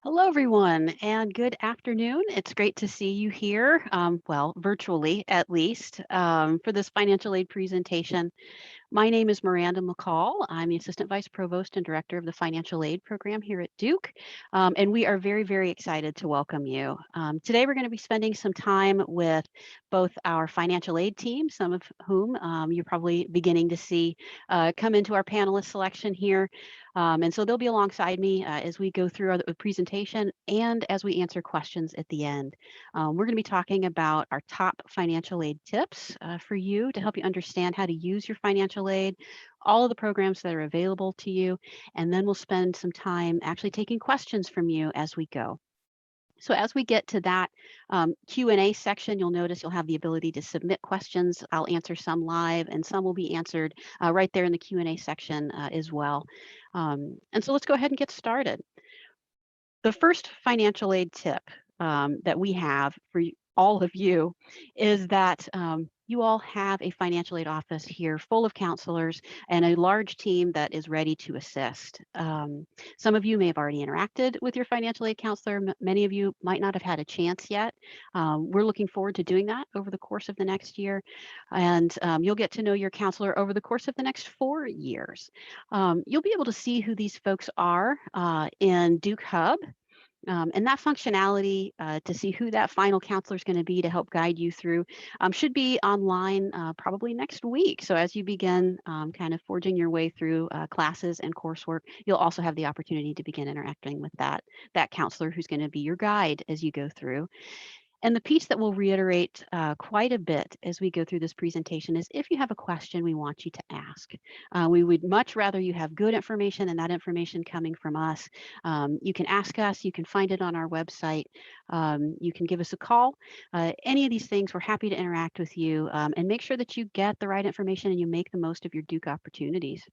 Hello, everyone, and good afternoon. It's great to see you here, well, virtually at least, for this financial aid presentation. My name is Miranda McCall. I'm the Assistant Vice Provost and Director of the Financial Aid Program here at Duke, and we are very, very excited to welcome you. Today, we're going to be spending some time with both our financial aid team, some of whom you're probably beginning to see come into our panelist selection here. And so they'll be alongside me as we go through our presentation and as we answer questions at the end. We're going to be talking about our top financial aid tips for you to help you understand how to use your financial aid, all of the programs that are available to you, and then we'll spend some time actually taking questions from you as we go. So as we get to that Q&A section, you'll notice you'll have the ability to submit questions. I'll answer some live and some will be answered right there in the Q&A section as well. And so let's go ahead and get started. The first financial aid tip that we have for all of you is that you all have a financial aid office here full of counselors and a large team that is ready to assist. Some of you may have already interacted with your financial aid counselor. Many of you might not have had a chance yet. We're looking forward to doing that over the course of the next year. And you'll get to know your counselor over the course of the next 4 years. You'll be able to see who these folks are in Duke Hub. And that functionality to see who that final counselor is going to be to help guide you through should be online probably next week. So as you begin kind of forging your way through classes and coursework, you'll also have the opportunity to begin interacting with that counselor who's going to be your guide as you go through. And the piece that we'll reiterate quite a bit as we go through this presentation is if you have a question, we want you to ask. We would much rather you have good information and that information coming from us. You can ask us, you can find it on our website, you can give us a call. Any of these things, we're happy to interact with you and make sure that you get the right information and you make the most of your Duke opportunities.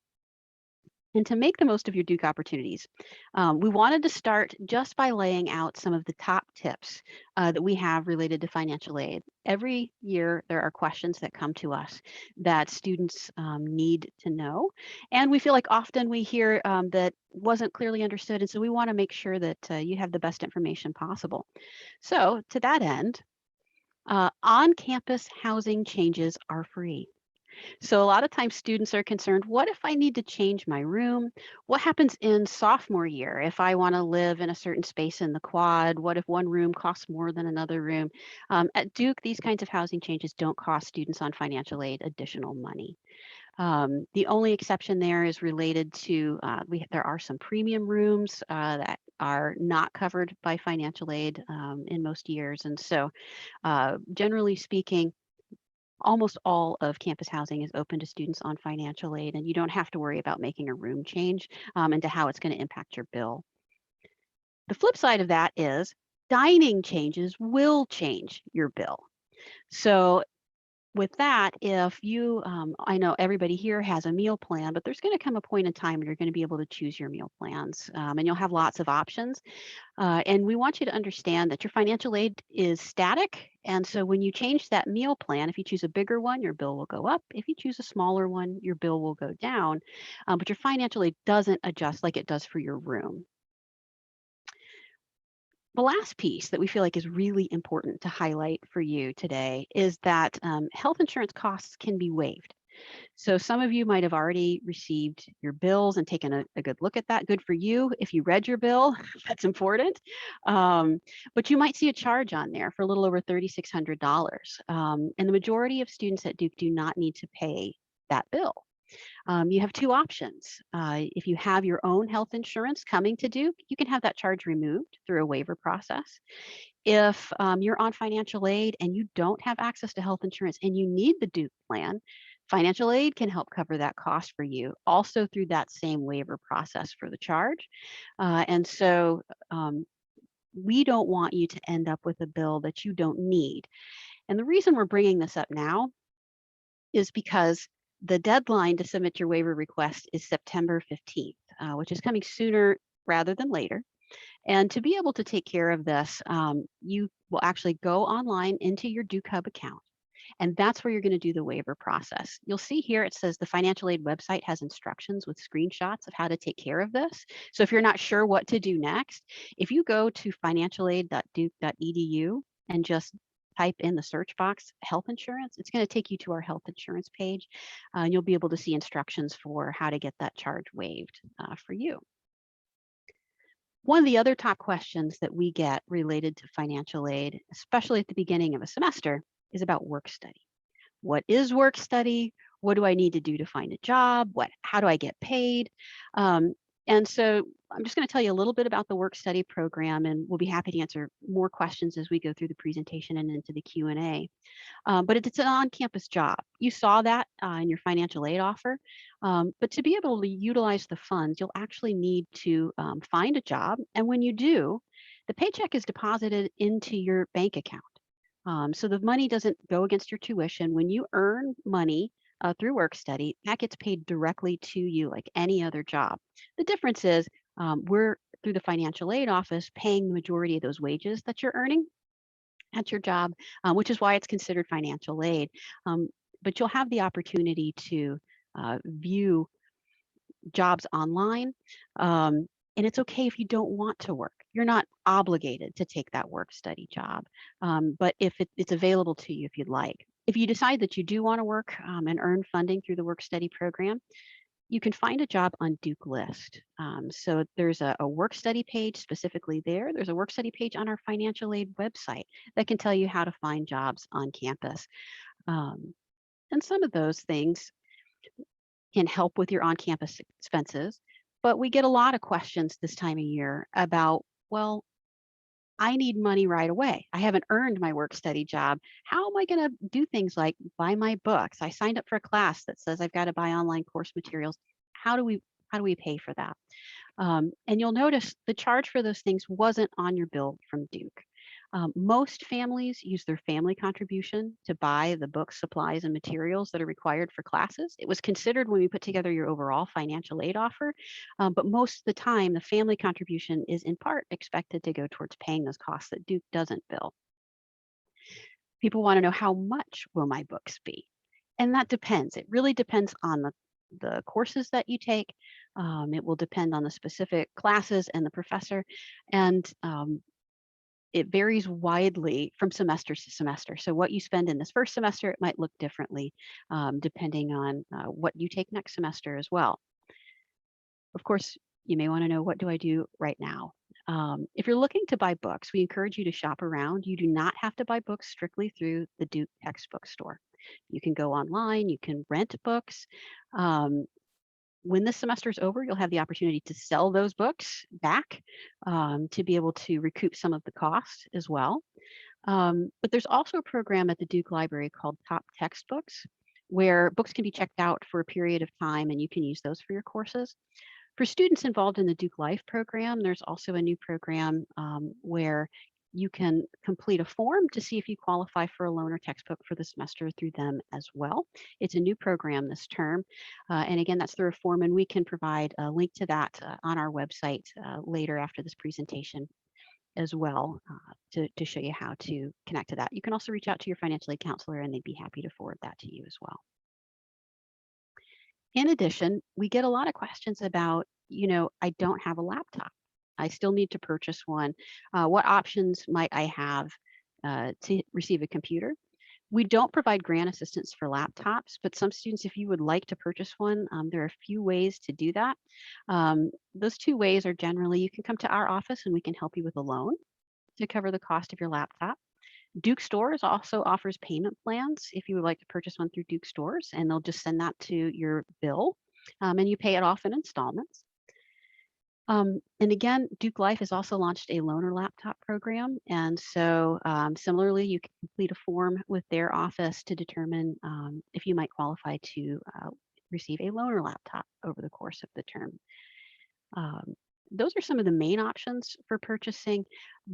And to make the most of your Duke opportunities, we wanted to start just by laying out some of the top tips that we have related to financial aid. Every year, there are questions that come to us that students need to know. And we feel like often we hear that wasn't clearly understood. And so we want to make sure that you have the best information possible. So to that end, on-campus housing changes are free. So a lot of times students are concerned, what if I need to change my room? What happens in sophomore year if I want to live in a certain space in the quad? What if one room costs more than another room? At Duke, these kinds of housing changes don't cost students on financial aid additional money. The only exception there is related to, there are some premium rooms that are not covered by financial aid in most years. And so generally speaking, almost all of campus housing is open to students on financial aid, and you don't have to worry about making a room change and to how it's going to impact your bill. The flip side of that is dining changes will change your bill. So with that, if you, I know everybody here has a meal plan, but there's going to come a point in time where you're going to be able to choose your meal plans and you'll have lots of options. And we want you to understand that your financial aid is static. And so when you change that meal plan, if you choose a bigger one, your bill will go up. If you choose a smaller one, your bill will go down. But your financial aid doesn't adjust like it does for your room. The last piece that we feel like is really important to highlight for you today is that health insurance costs can be waived. So some of you might have already received your bills and taken a good look at that. Good for you. If you read your bill, that's important. But you might see a charge on there for a little over $3,600. And the majority of students at Duke do not need to pay that bill. You have two options. If you have your own health insurance coming to Duke, you can have that charge removed through a waiver process. If you're on financial aid and you don't have access to health insurance and you need the Duke plan, financial aid can help cover that cost for you, also through that same waiver process for the charge. And so we don't want you to end up with a bill that you don't need. And the reason we're bringing this up now is because the deadline to submit your waiver request is September 15th, which is coming sooner rather than later. And to be able to take care of this, you will actually go online into your Duke Hub account. And that's where you're going to do the waiver process. You'll see here it says the financial aid website has instructions with screenshots of how to take care of this. So if you're not sure what to do next, if you go to financialaid.duke.edu and just type in the search box health insurance, it's going to take you to our health insurance page. And you'll be able to see instructions for how to get that charge waived for you. One of the other top questions that we get related to financial aid, especially at the beginning of a semester, is about work study. What is work study? What do I need to do to find a job? How do I get paid? And so I'm just going to tell you a little bit about the work study program, and we'll be happy to answer more questions as we go through the presentation and into the Q&A. But it's an on-campus job. You saw that in your financial aid offer. But to be able to utilize the funds, you'll actually need to find a job. And when you do, the paycheck is deposited into your bank account. So the money doesn't go against your tuition. When you earn money through work study, that gets paid directly to you like any other job. The difference is we're through the financial aid office paying the majority of those wages that you're earning at your job, which is why it's considered financial aid. But you'll have the opportunity to view jobs online. And it's okay if you don't want to work. You're not obligated to take that work study job, but if it's available to you if you'd like. If you decide that you do want to work and earn funding through the work study program, you can find a job on Duke List. So there's a work study page specifically there. There's a work study page on our financial aid website that can tell you how to find jobs on campus. And some of those things can help with your on-campus expenses. But we get a lot of questions this time of year about, well, I need money right away. I haven't earned my work study job. How am I going to do things like buy my books? I signed up for a class that says I've got to buy online course materials. How do we pay for that? And you'll notice the charge for those things wasn't on your bill from Duke. Most families use their family contribution to buy the books, supplies, and materials that are required for classes. It was considered when we put together your overall financial aid offer, but most of the time, the family contribution is in part expected to go towards paying those costs that Duke doesn't bill. People want to know, how much will my books be? And that depends. It really depends on the courses that you take. It will depend on the specific classes and the professor. And it varies widely from semester to semester. So what you spend in this first semester, it might look differently depending on what you take next semester as well. Of course, you may want to know, what do I do right now? If you're looking to buy books, we encourage you to shop around. You do not have to buy books strictly through the Duke textbook store. You can go online, you can rent books. When this semester is over, you'll have the opportunity to sell those books back to be able to recoup some of the cost as well. But there's also a program at the Duke Library called Top Textbooks, where books can be checked out for a period of time and you can use those for your courses. For students involved in the Duke Life program, there's also a new program where you can complete a form to see if you qualify for a loan or textbook for the semester through them as well. It's a new program this term. And again, that's through a form, and we can provide a link to that on our website later after this presentation as well to show you how to connect to that. You can also reach out to your financial aid counselor and they'd be happy to forward that to you as well. In addition, we get a lot of questions about, I don't have a laptop. I still need to purchase one. What options might I have to receive a computer? We don't provide grant assistance for laptops, but some students, if you would like to purchase one, there are a few ways to do that. Those two ways are generally, you can come to our office and we can help you with a loan to cover the cost of your laptop. Duke Stores also offers payment plans if you would like to purchase one through Duke Stores, and they'll just send that to your bill and you pay it off in installments. And again, Duke Life has also launched a loaner laptop program. And so similarly, you can complete a form with their office to determine if you might qualify to receive a loaner laptop over the course of the term. Those are some of the main options for purchasing.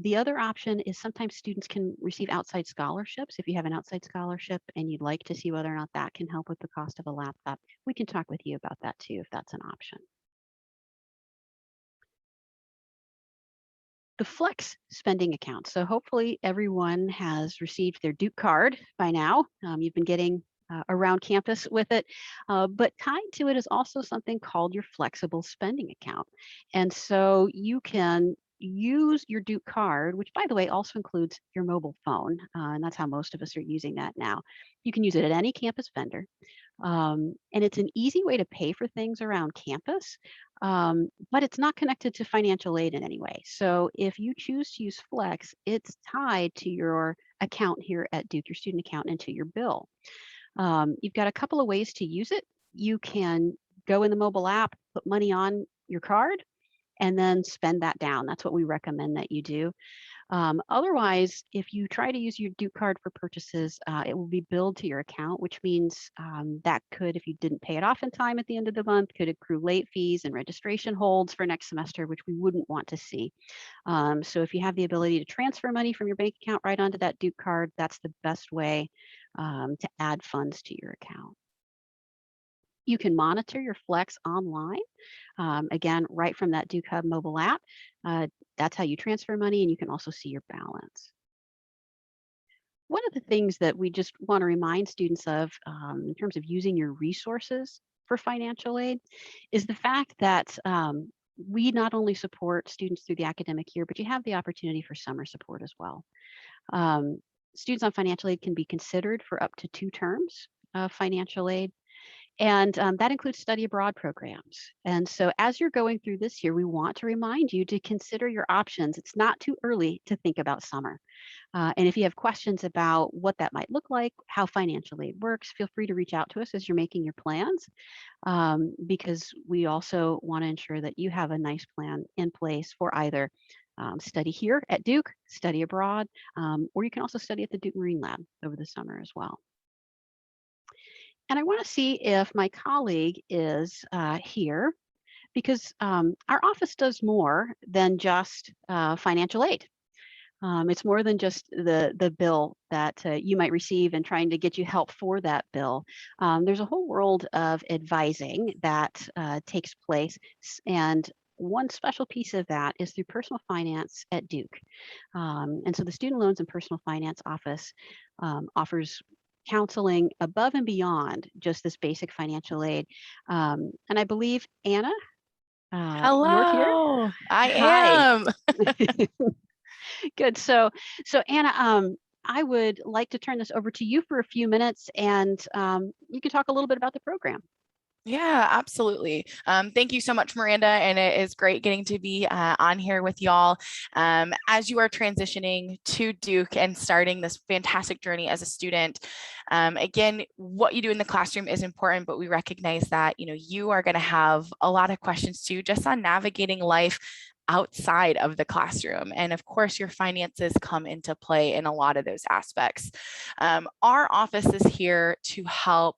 The other option is sometimes students can receive outside scholarships. If you have an outside scholarship and you'd like to see whether or not that can help with the cost of a laptop, we can talk with you about that too, if that's an option. the Flex spending account. So hopefully everyone has received their Duke card by now. You've been getting around campus with it, but tied to it is also something called your flexible spending account. And so you can use your Duke card, which by the way also includes your mobile phone, and that's how most of us are using that now. You can use it at any campus vendor. And it's an easy way to pay for things around campus, but it's not connected to financial aid in any way. So if you choose to use Flex, it's tied to your account here at Duke, your student account, and to your bill. You've got a couple of ways to use it. You can go in the mobile app, put money on your card, and then spend that down. That's what we recommend that you do. Otherwise, if you try to use your Duke card for purchases, it will be billed to your account, which means that could, if you didn't pay it off in time at the end of the month, could accrue late fees and registration holds for next semester, which we wouldn't want to see. So if you have the ability to transfer money from your bank account right onto that Duke card, that's the best way to add funds to your account. You can monitor your Flex online, again, right from that Duke Hub mobile app. That's how you transfer money, and you can also see your balance. One of the things that we just want to remind students of in terms of using your resources for financial aid is the fact that we not only support students through the academic year, but you have the opportunity for summer support as well. Students on financial aid can be considered for up to 2 terms of financial aid. And that includes study abroad programs. And so as you're going through this year, we want to remind you to consider your options. It's not too early to think about summer. And if you have questions about what that might look like, how financial aid works, feel free to reach out to us as you're making your plans, because we also want to ensure that you have a nice plan in place for either study here at Duke, study abroad, or you can also study at the Duke Marine Lab over the summer as well. And I want to see if my colleague is here, because our office does more than just financial aid. It's more than just the bill that you might receive and trying to get you help for that bill. There's a whole world of advising that takes place, and one special piece of that is through personal finance at Duke. And so the Student Loans and Personal Finance Office offers counseling above and beyond just this basic financial aid. And I believe, Anna, you're here. Hello, I Hi. am. Good. So Anna, I would like to turn this over to you for a few minutes, and you can talk a little bit about the program. Yeah, absolutely. Thank you so much, Miranda. And it is great getting to be on here with y'all as you are transitioning to Duke and starting this fantastic journey as a student. Again, what you do in the classroom is important, but we recognize that, you are going to have a lot of questions too, just on navigating life outside of the classroom. And of course, your finances come into play in a lot of those aspects. Our office is here to help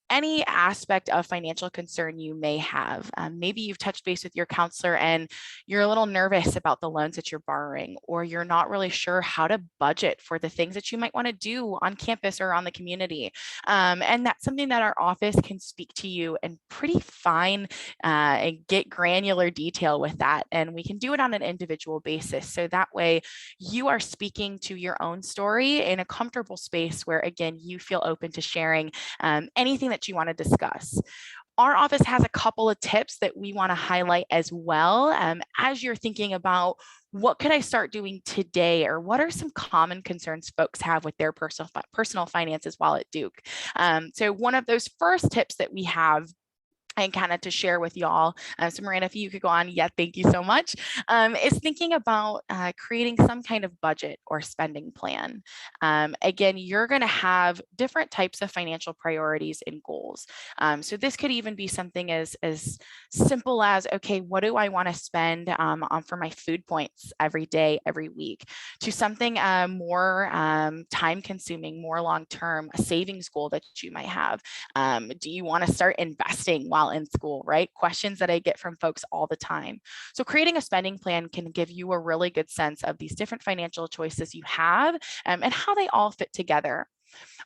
any aspect of financial concern you may have. Maybe you've touched base with your counselor and you're a little nervous about the loans that you're borrowing, or you're not really sure how to budget for the things that you might want to do on campus or on the community. And that's something that our office can speak to you in pretty fine and get granular detail with that. And we can do it on an individual basis. So that way you are speaking to your own story in a comfortable space where, again, you feel open to sharing anything that you want to discuss. Our office has a couple of tips that we want to highlight as well as you're thinking about what could I start doing today, or what are some common concerns folks have with their personal finances while at Duke. So one of those first tips that we have and kind of to share with y'all. So Miranda, if you could go on, yeah, thank you so much, is thinking about creating some kind of budget or spending plan. Again, you're gonna have different types of financial priorities and goals. So this could even be something as simple as, okay, what do I wanna spend on for my food points every day, every week, to something more time consuming, more long-term, a savings goal that you might have. Do you wanna start investing while in school, right? Questions that I get from folks all the time. So creating a spending plan can give you a really good sense of these different financial choices you have and how they all fit together.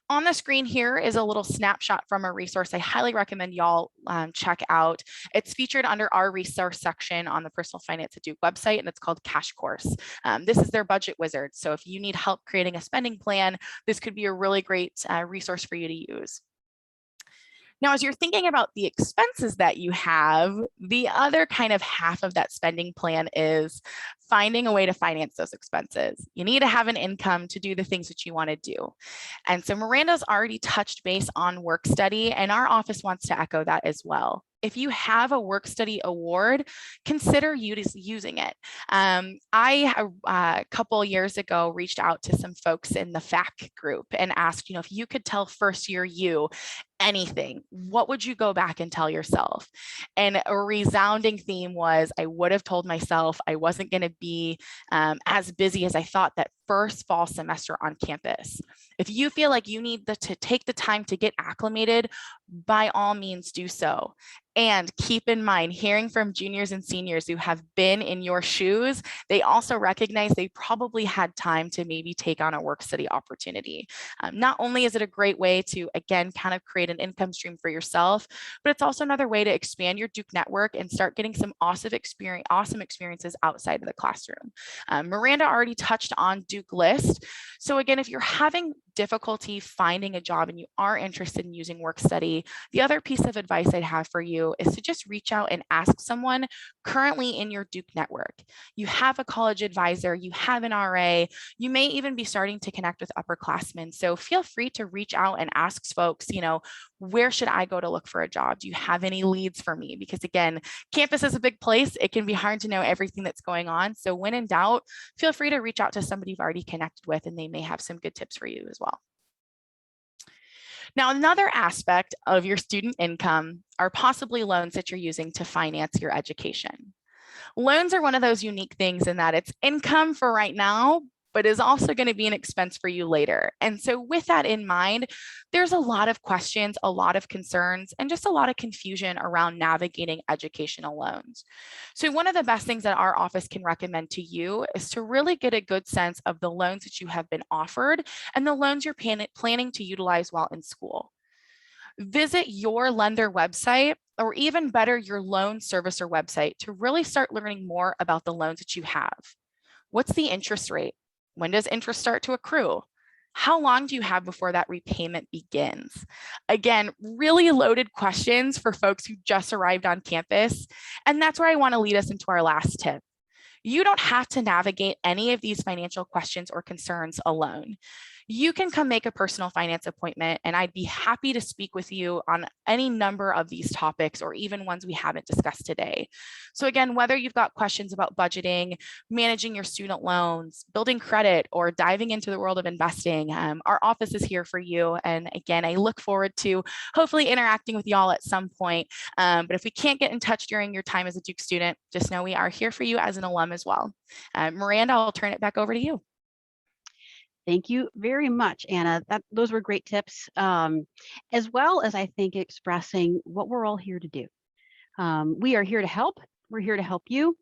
On the screen here is a little snapshot from a resource I highly recommend y'all check out. It's featured under our resource section on the Personal Finance at Duke website, and it's called Cash Course. This is their budget wizard. So if you need help creating a spending plan, this could be a really great resource for you to use. Now, as you're thinking about the expenses that you have, the other kind of half of that spending plan is finding a way to finance those expenses. You need to have an income to do the things that you want to do. And so Miranda's already touched base on work study, and our office wants to echo that as well. If you have a work study award, consider using it. I, a couple years ago, reached out to some folks in the FAC group and asked, if you could tell first year you anything, what would you go back and tell yourself? And a resounding theme was, I would have told myself I wasn't going to be as busy as I thought that first fall semester on campus. If you feel like you need to take the time to get acclimated, by all means do so. And keep in mind, hearing from juniors and seniors who have been in your shoes, they also recognize they probably had time to maybe take on a work study opportunity. Not only is it a great way to, again, kind of create an income stream for yourself, but it's also another way to expand your Duke network and start getting some awesome experiences outside of the classroom. Miranda already touched on Duke List. So again, if you're having difficulty finding a job and you are interested in using work study, the other piece of advice I'd have for you is to just reach out and ask someone currently in your Duke network. You have a college advisor, you have an RA, you may even be starting to connect with upperclassmen. So feel free to reach out and ask folks, where should I go to look for a job? Do you have any leads for me? Because again, campus is a big place. It can be hard to know everything that's going on. So when in doubt, feel free to reach out to somebody you've already connected with, and they may have some good tips for you as well. Now, another aspect of your student income are possibly loans that you're using to finance your education. Loans are one of those unique things in that it's income for right now, but is also going to be an expense for you later. And so with that in mind, there's a lot of questions, a lot of concerns, and just a lot of confusion around navigating educational loans. So one of the best things that our office can recommend to you is to really get a good sense of the loans that you have been offered and the loans you're planning to utilize while in school. Visit your lender website, or even better, your loan servicer website, to really start learning more about the loans that you have. What's the interest rate? When does interest start to accrue? How long do you have before that repayment begins? Again, really loaded questions for folks who just arrived on campus. And that's where I want to lead us into our last tip. You don't have to navigate any of these financial questions or concerns alone. You can come make a personal finance appointment, and I'd be happy to speak with you on any number of these topics, or even ones we haven't discussed today. So again, whether you've got questions about budgeting, managing your student loans, building credit, or diving into the world of investing, our office is here for you. And again, I look forward to hopefully interacting with y'all at some point. But if we can't get in touch during your time as a Duke student, just know we are here for you as an alum as well. Miranda, I'll turn it back over to you. Thank you very much, Anna. Those were great tips, as well as I think expressing what we're all here to do. We are here to help. We're here to help you.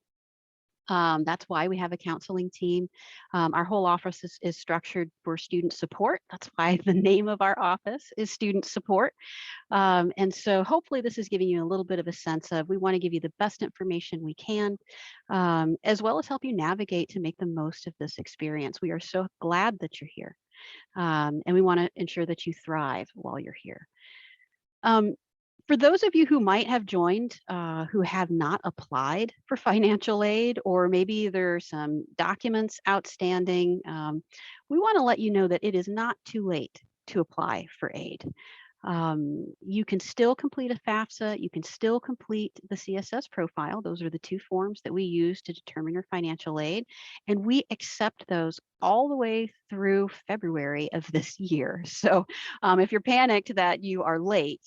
That's why we have a counseling team. Our whole office is structured for student support. That's why the name of our office is Student Support. And so hopefully this is giving you a little bit of a sense of, we want to give you the best information we can, as well as help you navigate to make the most of this experience. We are so glad that you're here. And we want to ensure that you thrive while you're here. For those of you who might have joined, who have not applied for financial aid, or maybe there's some documents outstanding, we want to let you know that it is not too late to apply for aid. You can still complete a FAFSA, you can still complete the CSS profile. Those are the two forms that we use to determine your financial aid, and we accept those all the way through February of this year. So if you're panicked that you are late,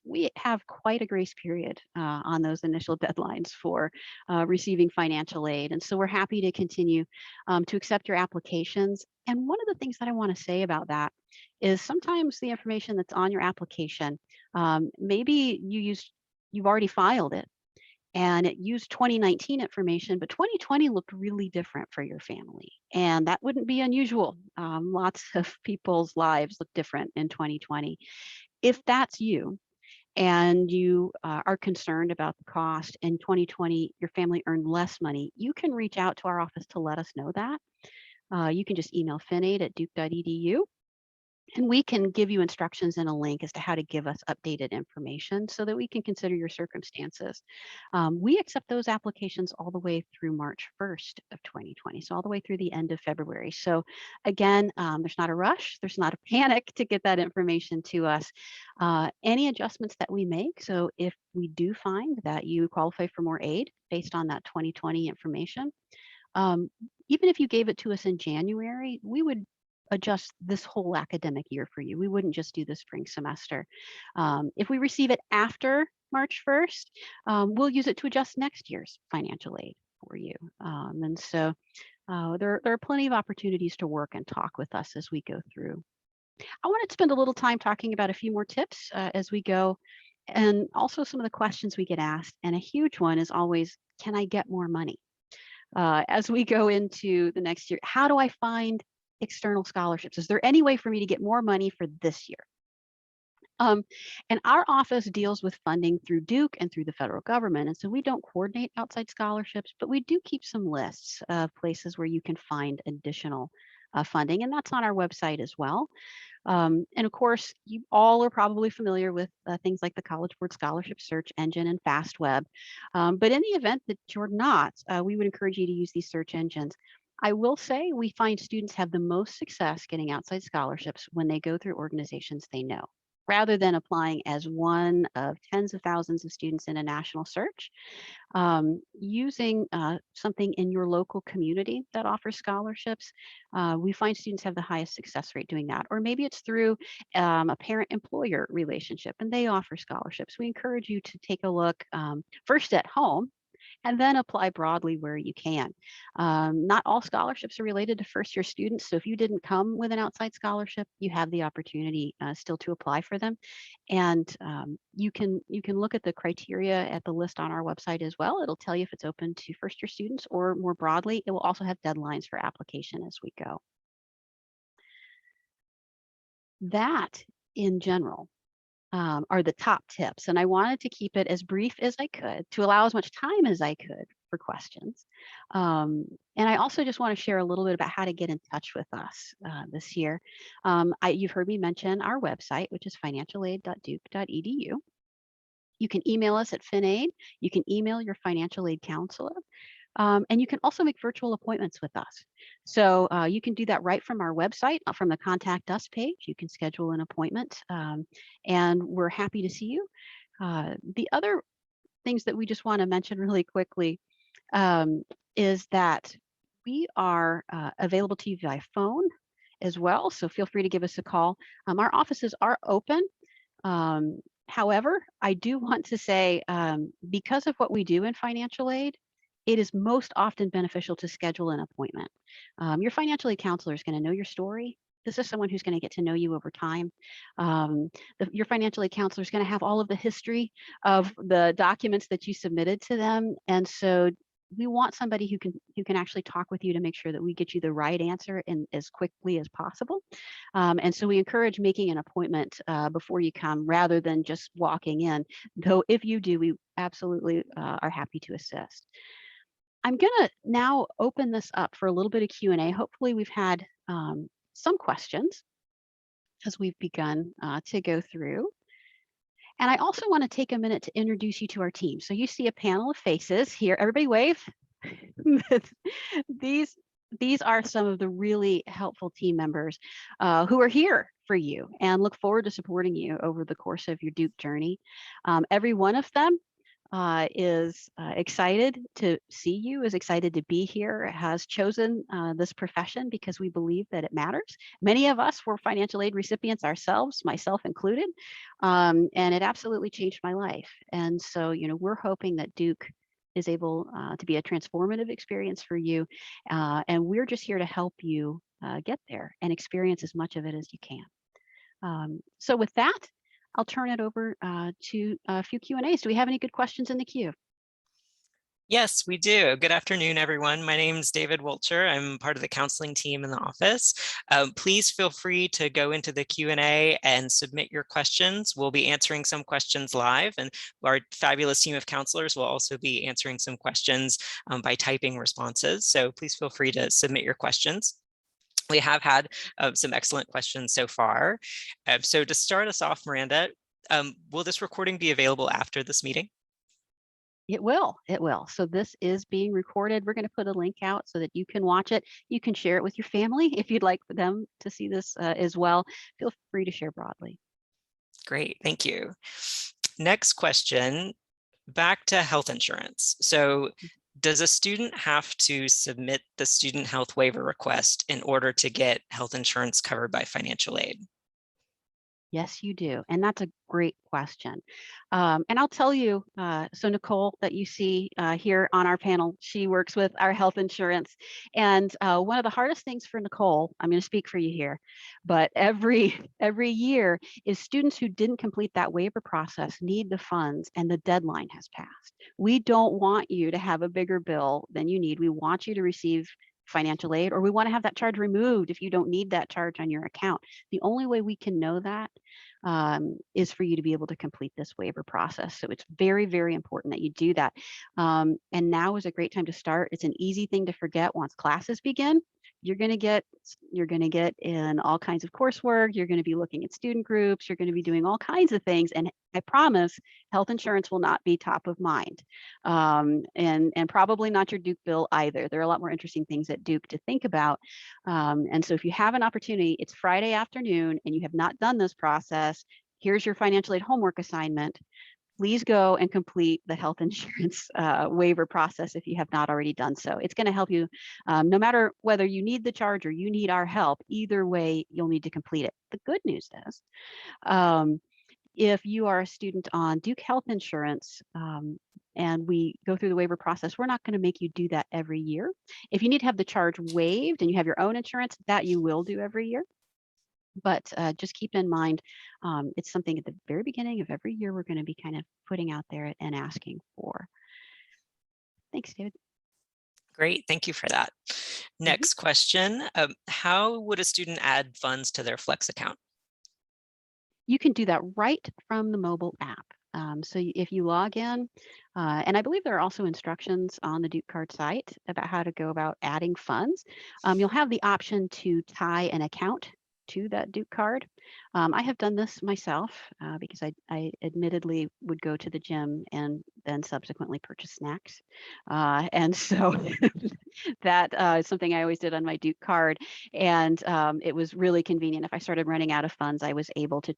we have quite a grace period on those initial deadlines for receiving financial aid. And so we're happy to continue to accept your applications. And one of the things that I want to say about that is sometimes the information that's on your application, maybe you've already filed it, and it used 2019 information, but 2020 looked really different for your family. And that wouldn't be unusual. Lots of people's lives look different in 2020. If that's you, and you are concerned about the cost, in 2020 your family earned less money, you can reach out to our office to let us know that. You can just email finaid@duke.edu, and we can give you instructions and a link as to how to give us updated information so that we can consider your circumstances. We accept those applications all the way through March 1st of 2020, so all the way through the end of February. So again, there's not a rush, there's not a panic to get that information to us. Any adjustments that we make, so if we do find that you qualify for more aid based on that 2020 information, um, even if you gave it to us in January, we would adjust this whole academic year for you. We wouldn't just do the spring semester. If we receive it after March 1st, we'll use it to adjust next year's financial aid for you. And so there are plenty of opportunities to work and talk with us as we go through. I wanted to spend a little time talking about a few more tips as we go, and also some of the questions we get asked. And a huge one is always, can I get more money? As we go into the next year, how do I find external scholarships? Is there any way for me to get more money for this year? And our office deals with funding through Duke and through the federal government. And so we don't coordinate outside scholarships, but we do keep some lists of places where you can find additional funding. And that's on our website as well. And of course, you all are probably familiar with things like the College Board Scholarship Search Engine and FastWeb. But in the event that you're not, we would encourage you to use these search engines. I will say we find students have the most success getting outside scholarships when they go through organizations they know, rather than applying as one of tens of thousands of students in a national search. Using something in your local community that offers scholarships, we find students have the highest success rate doing that. Or maybe it's through a parent-employer relationship and they offer scholarships. We encourage you to take a look first at home and then apply broadly where you can. Not all scholarships are related to first-year students, so if you didn't come with an outside scholarship, you have the opportunity still to apply for them. And you can look at the criteria at the list on our website as well. It'll tell you if it's open to first-year students, or more broadly, it will also have deadlines for application as we go. That, in general, are the top tips. And I wanted to keep it as brief as I could to allow as much time as I could for questions. And I also just want to share a little bit about how to get in touch with us this year. You've heard me mention our website, which is financialaid.duke.edu. You can email us at FinAid. You can email your financial aid counselor. And you can also make virtual appointments with us. So you can do that right from our website, from the Contact Us page. You can schedule an appointment, and we're happy to see you. The other things that we just want to mention really quickly is that we are available to you via phone as well. So feel free to give us a call. Our offices are open. However, I do want to say, because of what we do in financial aid, it is most often beneficial to schedule an appointment. Your financial aid counselor is going to know your story. This is someone who's going to get to know you over time. Your financial aid counselor is going to have all of the history of the documents that you submitted to them. And so we want somebody who can actually talk with you to make sure that we get you the right answer in as quickly as possible. And so we encourage making an appointment before you come rather than just walking in. Though if you do, we absolutely are happy to assist. I'm going to now open this up for a little bit of Q&A. Hopefully we've had some questions as we've begun to go through. And I also want to take a minute to introduce you to our team. So you see a panel of faces here. Everybody wave. These are some of the really helpful team members who are here for you and look forward to supporting you over the course of your Duke journey. Every one of them is excited to see you, is excited to be here, has chosen this profession because we believe that it matters. Many of us were financial aid recipients ourselves, myself included, and it absolutely changed my life. And so, we're hoping that Duke is able to be a transformative experience for you, and we're just here to help you get there and experience as much of it as you can. So with that, I'll turn it over to a few Q&As. Do we have any good questions in the queue? Yes, we do. Good afternoon, everyone. My name is David Wiltshire. I'm part of the counseling team in the office. Please feel free to go into the Q&A and submit your questions. We'll be answering some questions live, and our fabulous team of counselors will also be answering some questions by typing responses. So please feel free to submit your questions. We have had some excellent questions so far. So to start us off, Miranda, will this recording be available after this meeting? It will. It will. So this is being recorded. We're going to put a link out so that you can watch it. You can share it with your family if you'd like for them to see this as well. Feel free to share broadly. Great, thank you. Next question, back to health insurance. So does a student have to submit the student health waiver request in order to get health insurance covered by financial aid? Yes, you do. And that's a great question. And I'll tell you, so Nicole that you see here on our panel, she works with our health insurance. And one of the hardest things for Nicole, I'm going to speak for you here, but every year is students who didn't complete that waiver process need the funds and the deadline has passed. We don't want you to have a bigger bill than you need. We want you to receive financial aid, or we want to have that charge removed if you don't need that charge on your account. The only way we can know that is for you to be able to complete this waiver process. So it's very, very important that you do that. And now is a great time to start. It's an easy thing to forget once classes begin. You're going to get in all kinds of coursework. You're going to be looking at student groups. You're going to be doing all kinds of things. And I promise health insurance will not be top of mind. And probably not your Duke bill either. There are a lot more interesting things at Duke to think about. And so if you have an opportunity, it's Friday afternoon and you have not done this process, here's your financial aid homework assignment. Please go and complete the health insurance waiver process if you have not already done so. It's going to help you no matter whether you need the charge or you need our help. Either way, you'll need to complete it. The good news is, if you are a student on Duke Health Insurance and we go through the waiver process, we're not going to make you do that every year. If you need to have the charge waived and you have your own insurance, that you will do every year. But just keep in mind, it's something at the very beginning of every year we're going to be kind of putting out there and asking for. Thanks, David. Great, thank you for that. Next question, how would a student add funds to their Flex account? You can do that right from the mobile app. So if you log in, and I believe there are also instructions on the Duke Card site about how to go about adding funds, you'll have the option to tie an account to that Duke Card. I have done this myself because I admittedly would go to the gym and then subsequently purchase snacks. And so that is something I always did on my Duke Card. And it was really convenient. If I started running out of funds, I was able to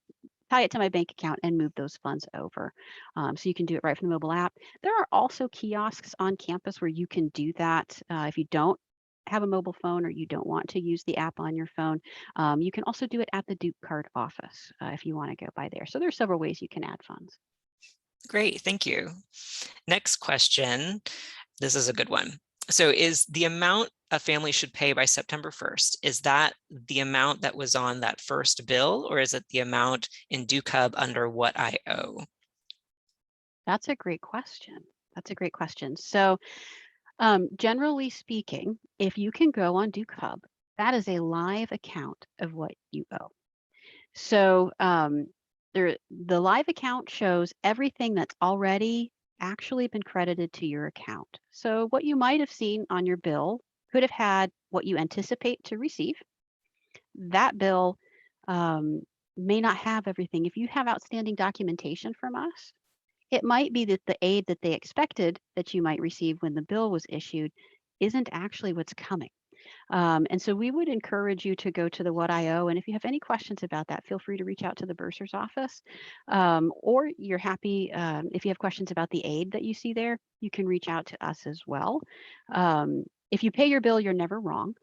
tie it to my bank account and move those funds over. So you can do it right from the mobile app. There are also kiosks on campus where you can do that. If you don't have a mobile phone or you don't want to use the app on your phone, you can also do it at the Duke Card office if you want to go by there. So there's several ways you can add funds. Great, thank you. Next question, this is a good one. So is the amount a family should pay by September 1st, is that the amount that was on that first bill, or is it the amount in Duke Hub under What I Owe? That's a great question. That's a great question. So generally speaking, if you can go on Duke Hub, that is a live account of what you owe. So the live account shows everything that's already actually been credited to your account. So what you might have seen on your bill could have had what you anticipate to receive. That bill may not have everything. If you have outstanding documentation from us, it might be that the aid that they expected that you might receive when the bill was issued isn't actually what's coming. And so we would encourage you to go to the What I Owe. And if you have any questions about that, feel free to reach out to the bursar's office. Or you're happy, if you have questions about the aid that you see there, you can reach out to us as well. If you pay your bill, you're never wrong.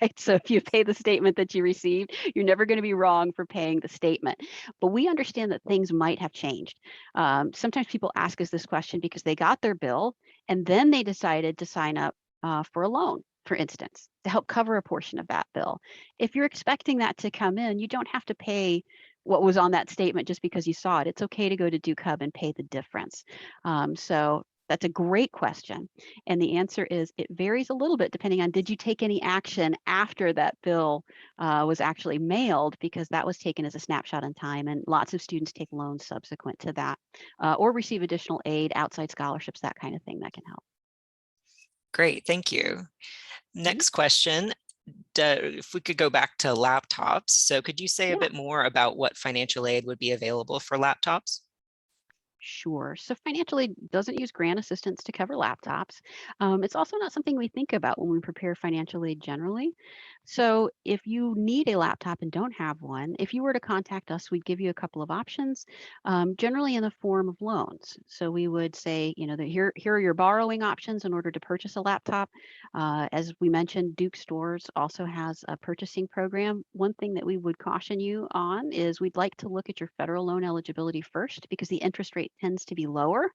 Right? So if you pay the statement that you received, you're never going to be wrong for paying the statement. But we understand that things might have changed. Sometimes people ask us this question because they got their bill and then they decided to sign up for a loan, for instance, to help cover a portion of that bill. If you're expecting that to come in, you don't have to pay what was on that statement just because you saw it. It's okay to go to Duke Hub and pay the difference. So That's a great question. And the answer is it varies a little bit depending on, did you take any action after that bill was actually mailed, because that was taken as a snapshot in time, and lots of students take loans subsequent to that, or receive additional aid, outside scholarships, that kind of thing that can help. Great, thank you. Next question, if we could go back to laptops. So could you say a bit more about what financial aid would be available for laptops? Sure. So financial aid doesn't use grant assistance to cover laptops. It's also not something we think about when we prepare financial aid generally. So if you need a laptop and don't have one, if you were to contact us, we'd give you a couple of options, generally in the form of loans. So we would say, you know, that here are your borrowing options in order to purchase a laptop. As we mentioned, Duke Stores also has a purchasing program. One thing that we would caution you on is we'd like to look at your federal loan eligibility first, because the interest rate tends to be lower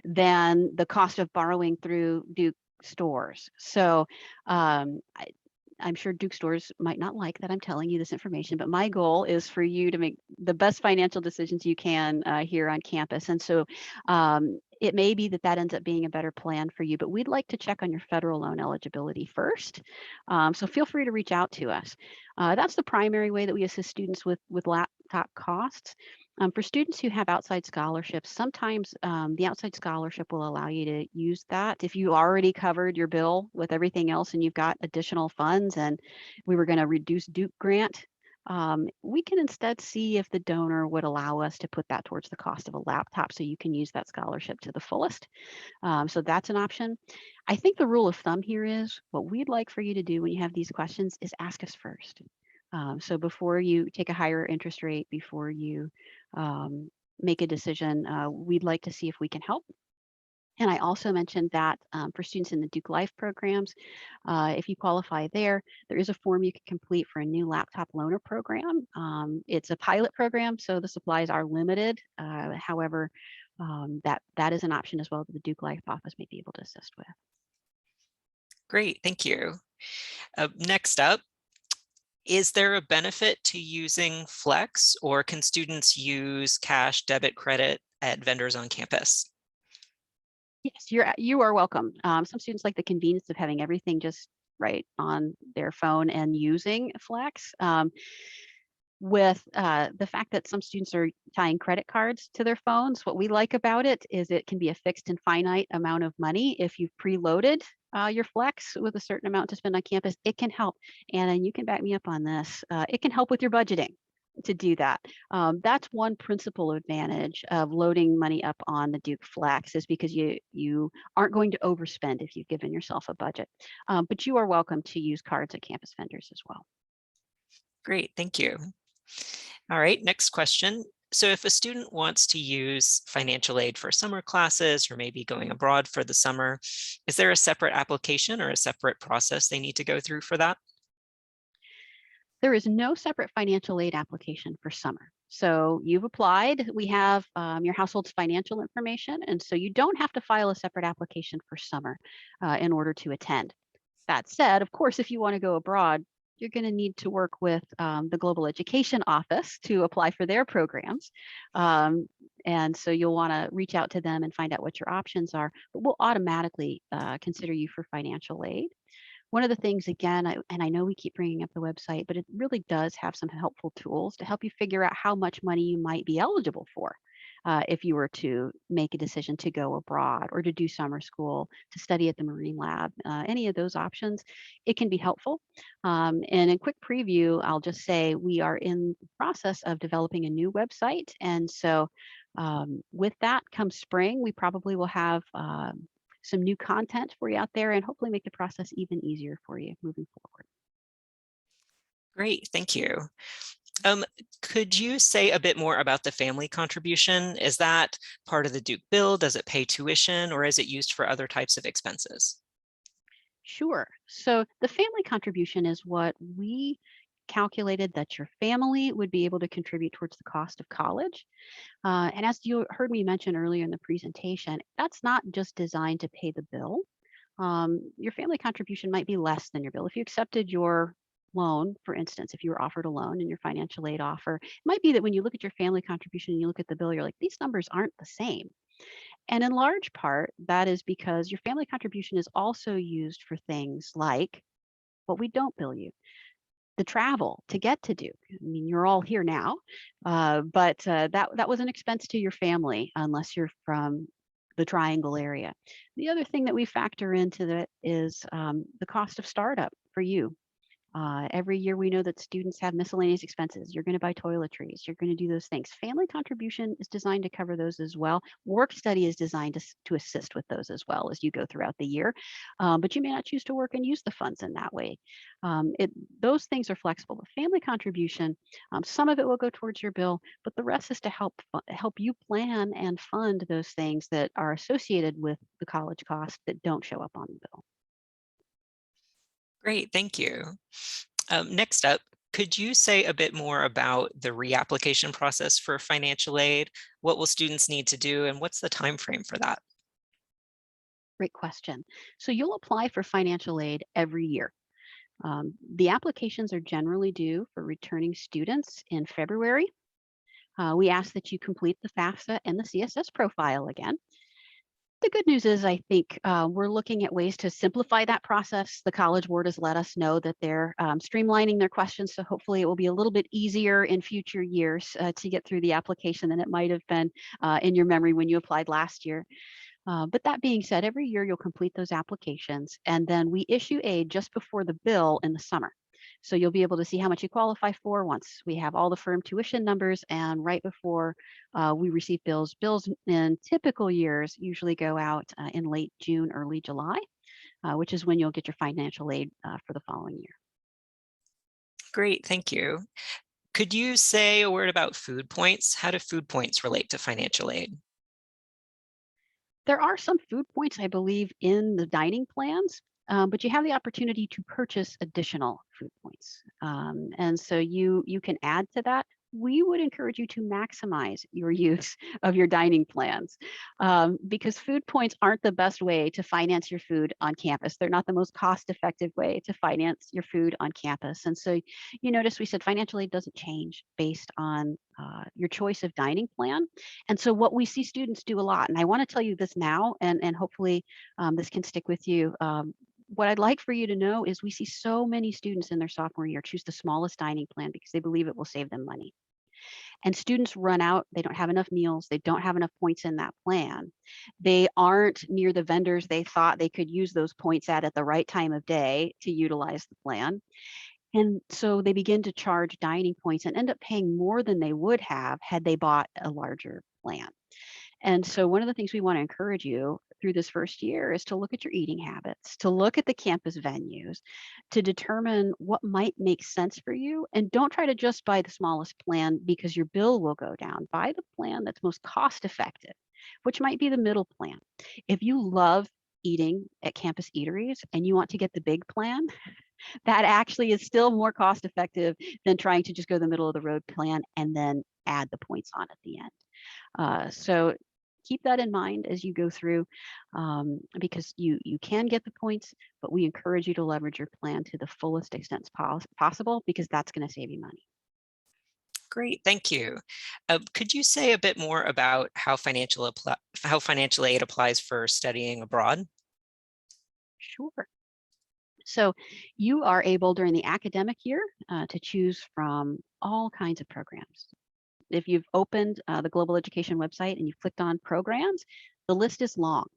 than the cost of borrowing through Duke Stores. So I'm sure Duke Stores might not like that I'm telling you this information, but my goal is for you to make the best financial decisions you can here on campus. And so it may be that that ends up being a better plan for you, but we'd like to check on your federal loan eligibility first. So feel free to reach out to us. That's the primary way that we assist students with laptop costs. For students who have outside scholarships, sometimes the outside scholarship will allow you to use that. If you already covered your bill with everything else and you've got additional funds and we were going to reduce Duke grant, we can instead see if the donor would allow us to put that towards the cost of a laptop so you can use that scholarship to the fullest. So that's an option. I think the rule of thumb here is what we'd like for you to do when you have these questions is ask us first. So before you take a higher interest rate, before you make a decision, we'd like to see if we can help. And I also mentioned that for students in the Duke Life programs, if you qualify there, there is a form you can complete for a new laptop loaner program. It's a pilot program, so the supplies are limited. However, that is an option as well that the Duke Life office may be able to assist with. Great, thank you. Next up, is there a benefit to using Flex, or can students use cash, debit, credit at vendors on campus? Yes, you are welcome. Some students like the convenience of having everything just right on their phone and using Flex. With the fact that some students are tying credit cards to their phones, what we like about it is it can be a fixed and finite amount of money. If you've preloaded your Flex with a certain amount to spend on campus, it can help. And you can back me up on this. It can help with your budgeting to do that. That's one principal advantage of loading money up on the Duke Flex, is because you aren't going to overspend if you've given yourself a budget. But you are welcome to use cards at campus vendors as well. Great, thank you. All right, next question. So if a student wants to use financial aid for summer classes or maybe going abroad for the summer, is there a separate application or a separate process they need to go through for that? There is no separate financial aid application for summer. So you've applied, we have your household's financial information, and so you don't have to file a separate application for summer in order to attend. That said, of course, if you want to go abroad, you're going to need to work with the Global Education Office to apply for their programs. And so you'll want to reach out to them and find out what your options are, but we'll automatically consider you for financial aid. One of the things, again, and I know we keep bringing up the website, but it really does have some helpful tools to help you figure out how much money you might be eligible for if you were to make a decision to go abroad or to do summer school, to study at the Marine Lab, any of those options, it can be helpful. And in quick preview, I'll just say we are in the process of developing a new website. And so with that come spring, we probably will have some new content for you out there and hopefully make the process even easier for you moving forward. Great, thank you. Could you say a bit more about the family contribution? Is that part of the Duke bill? Does it pay tuition, or is it used for other types of expenses? Sure. So the family contribution is what we calculated that your family would be able to contribute towards the cost of college. And as you heard me mention earlier in the presentation, that's not just designed to pay the bill. Your family contribution might be less than your bill. If you accepted your loan, for instance, if you were offered a loan in your financial aid offer, it might be that when you look at your family contribution and you look at the bill, you're like, these numbers aren't the same. And in large part, that is because your family contribution is also used for things like what we don't bill you, the travel to get to Duke. I mean, you're all here now, but that was an expense to your family unless you're from the Triangle area. The other thing that we factor into that is the cost of startup for you. Every year we know that students have miscellaneous expenses. You're going to buy toiletries. You're going to do those things. Family contribution is designed to cover those as well. Work study is designed to assist with those as well as you go throughout the year. But you may not choose to work and use the funds in that way. Those things are flexible. The family contribution, some of it will go towards your bill, but the rest is to help you plan and fund those things that are associated with the college costs that don't show up on the bill. Great, thank you. Next up, could you say a bit more about the reapplication process for financial aid? What will students need to do, and what's the time frame for that? Great question. So you'll apply for financial aid every year. The applications are generally due for returning students in February. We ask that you complete the FAFSA and the CSS profile again. The good news is, I think we're looking at ways to simplify that process. The College Board has let us know that they're streamlining their questions, so hopefully it will be a little bit easier in future years to get through the application than it might have been in your memory when you applied last year. But that being said, every year you'll complete those applications, and then we issue aid just before the bill in the summer. So you'll be able to see how much you qualify for once we have all the firm tuition numbers, and right before we receive bills. Bills in typical years usually go out in late June, early July, which is when you'll get your financial aid for the following year. Great, thank you. Could you say a word about food points? How do food points relate to financial aid? There are some food points, I believe, in the dining plans, but you have the opportunity to purchase additional food points. And so you can add to that. We would encourage you to maximize your use of your dining plans because food points aren't the best way to finance your food on campus. They're not the most cost-effective way to finance your food on campus. And so you notice we said financial aid doesn't change based on your choice of dining plan. And so what we see students do a lot, and I want to tell you this now, and hopefully this can stick with you. What I'd like for you to know is we see so many students in their sophomore year choose the smallest dining plan because they believe it will save them money. And students run out, they don't have enough meals, they don't have enough points in that plan. They aren't near the vendors they thought they could use those points at the right time of day to utilize the plan. And so they begin to charge dining points and end up paying more than they would have had they bought a larger plan. And so one of the things we want to encourage you through this first year is to look at your eating habits, to look at the campus venues, to determine what might make sense for you. And don't try to just buy the smallest plan because your bill will go down. Buy the plan that's most cost effective, which might be the middle plan. If you love eating at campus eateries and you want to get the big plan, that actually is still more cost effective than trying to just go the middle of the road plan and then add the points on at the end. So keep that in mind as you go through because you can get the points, but we encourage you to leverage your plan to the fullest extent possible because that's going to save you money. Great, thank you. Could you say a bit more about how financial aid applies for studying abroad? Sure. So you are able during the academic year to choose from all kinds of programs. If you've opened the Global Education website and you've clicked on programs, the list is long.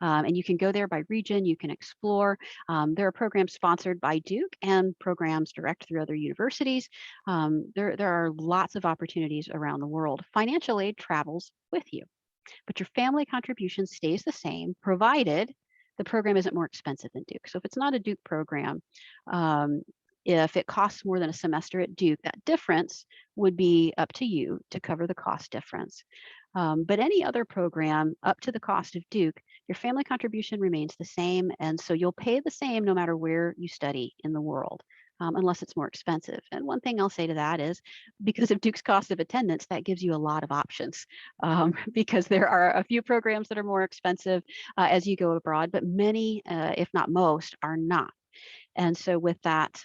And you can go there by region, you can explore. There are programs sponsored by Duke and programs direct through other universities. There are lots of opportunities around the world. Financial aid travels with you, but your family contribution stays the same, provided the program isn't more expensive than Duke. So if it's not a Duke program, if it costs more than a semester at Duke, that difference would be up to you to cover the cost difference. But any other program up to the cost of Duke, your family contribution remains the same. And so you'll pay the same no matter where you study in the world, unless it's more expensive. And one thing I'll say to that is because of Duke's cost of attendance, that gives you a lot of options because there are a few programs that are more expensive as you go abroad, but many, if not most, are not. And so with that,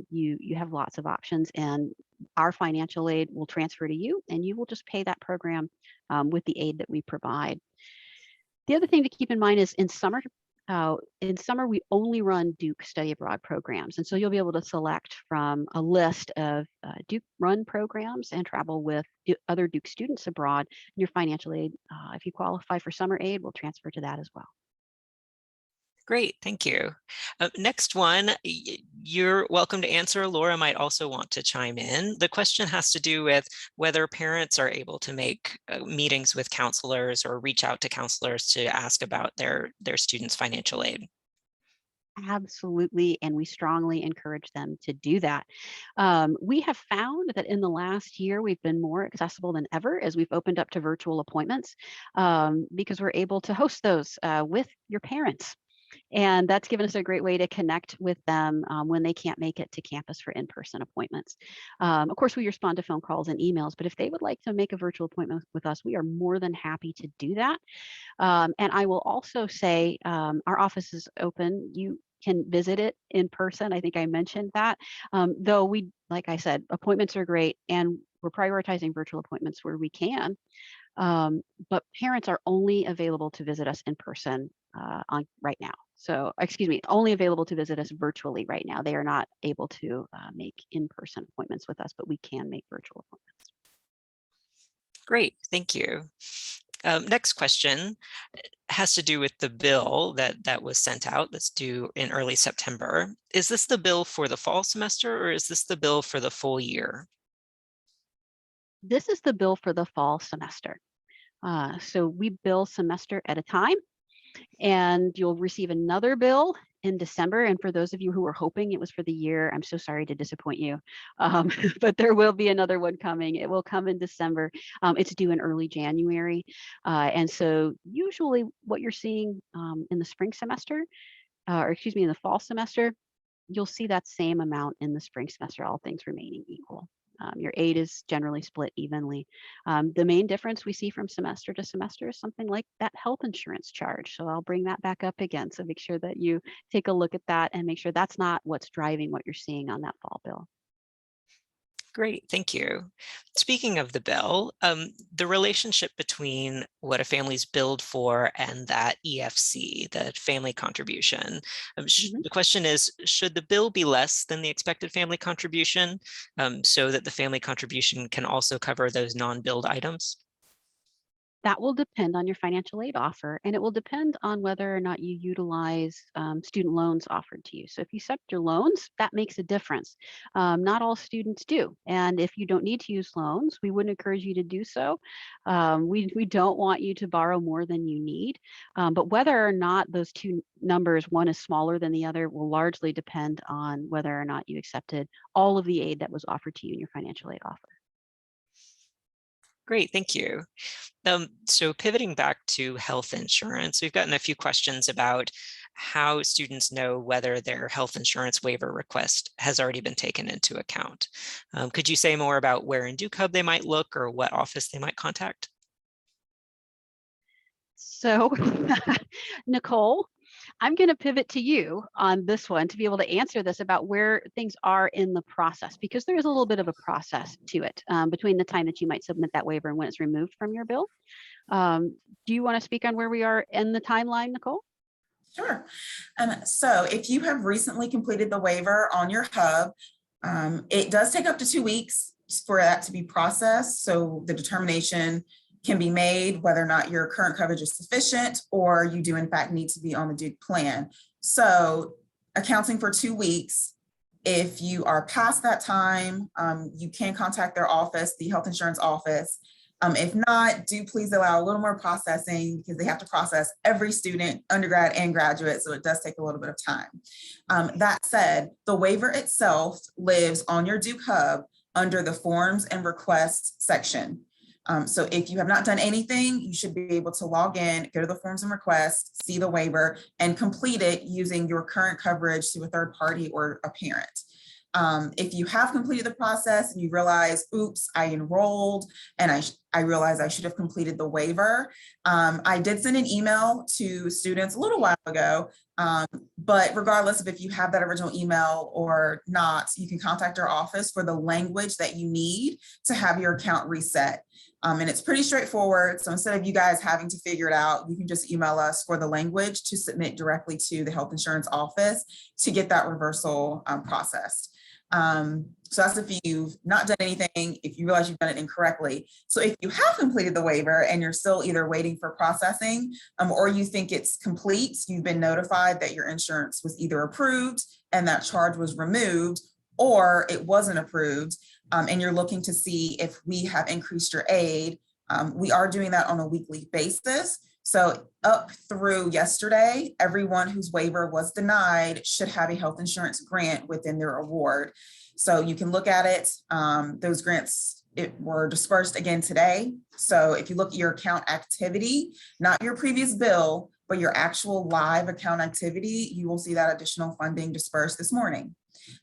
you have lots of options, and our financial aid will transfer to you, and you will just pay that program with the aid that we provide. The other thing to keep in mind is in summer, we only run Duke study abroad programs. And so you'll be able to select from a list of Duke run programs and travel with other Duke students abroad. And your financial aid, if you qualify for summer aid, will transfer to that as well. Great, thank you. Next one, you're welcome to answer. Laura might also want to chime in. The question has to do with whether parents are able to make meetings with counselors or reach out to counselors to ask about their students' financial aid. Absolutely, and we strongly encourage them to do that. We have found that in the last year, we've been more accessible than ever as we've opened up to virtual appointments because we're able to host those with your parents. And that's given us a great way to connect with them when they can't make it to campus for in-person appointments. Of course, we respond to phone calls and emails, but if they would like to make a virtual appointment with us, we are more than happy to do that. And I will also say our office is open. You can visit it in person. I think I mentioned that. Though we, like I said, appointments are great and we're prioritizing virtual appointments where we can. But parents are only available to visit us in person on right now. So, excuse me, only available to visit us virtually right now. They are not able to make in-person appointments with us, but we can make virtual appointments. Great, thank you. Next question has to do with the bill that was sent out that's due in early September. Is this the bill for the fall semester or is this the bill for the full year? This is the bill for the fall semester. So we bill semester at a time, and you'll receive another bill in December. And for those of you who were hoping it was for the year, I'm so sorry to disappoint you, but there will be another one coming. It will come in December. It's due in early January. And so usually what you're seeing in the spring semester, or excuse me, in the fall semester, you'll see that same amount in the spring semester, all things remaining equal. Your aid is generally split evenly. The main difference we see from semester to semester is something like that health insurance charge. So I'll bring that back up again. So make sure that you take a look at that and make sure that's not what's driving what you're seeing on that fall bill. Great, thank you. Speaking of the bill, the relationship between what a family's billed for and that EFC, the family contribution. The question is, should the bill be less than the expected family contribution so that the family contribution can also cover those non-billed items? That will depend on your financial aid offer, and it will depend on whether or not you utilize student loans offered to you. So if you accept your loans, that makes a difference. Not all students do. And if you don't need to use loans, we wouldn't encourage you to do so. We don't want you to borrow more than you need. But whether or not those two numbers, one is smaller than the other, will largely depend on whether or not you accepted all of the aid that was offered to you in your financial aid offer. Great, thank you. So pivoting back to health insurance, we've gotten a few questions about how students know whether their health insurance waiver request has already been taken into account. Could you say more about where in Duke Hub they might look or what office they might contact? So, Nicole, I'm going to pivot to you on this one to be able to answer this about where things are in the process, because there is a little bit of a process to it between the time that you might submit that waiver and when it's removed from your bill. Do you want to speak on where we are in the timeline, Nicole? Sure. So if you have recently completed the waiver on your hub, it does take up to 2 weeks for that to be processed. So the determination can be made whether or not your current coverage is sufficient or you do in fact need to be on the Duke plan. So accounting for 2 weeks, if you are past that time, you can contact their office, the health insurance office. If not, do please allow a little more processing because they have to process every student, undergrad and graduate, so it does take a little bit of time. That said, the waiver itself lives on your Duke Hub under the forms and requests section. So if you have not done anything, you should be able to log in, go to the forms and requests, see the waiver, and complete it using your current coverage to a third party or a parent. If you have completed the process and you realize, oops, I enrolled and I realized I should have completed the waiver. I did send an email to students a little while ago But regardless of if you have that original email or not, you can contact our office for the language that you need to have your account reset. And it's pretty straightforward. So instead of you guys having to figure it out, you can just email us for the language to submit directly to the health insurance office to get that reversal processed. So that's if you've not done anything, if you realize you've done it incorrectly. So if you have completed the waiver and you're still either waiting for processing or you think it's complete, you've been notified that your insurance was either approved and that charge was removed, or it wasn't approved, and you're looking to see if we have increased your aid. We are doing that on a weekly basis. So up through yesterday, everyone whose waiver was denied should have a health insurance grant within their award. So you can look at it. Those grants were dispersed again today. So if you look at your account activity, not your previous bill, but your actual live account activity, you will see that additional funding dispersed this morning.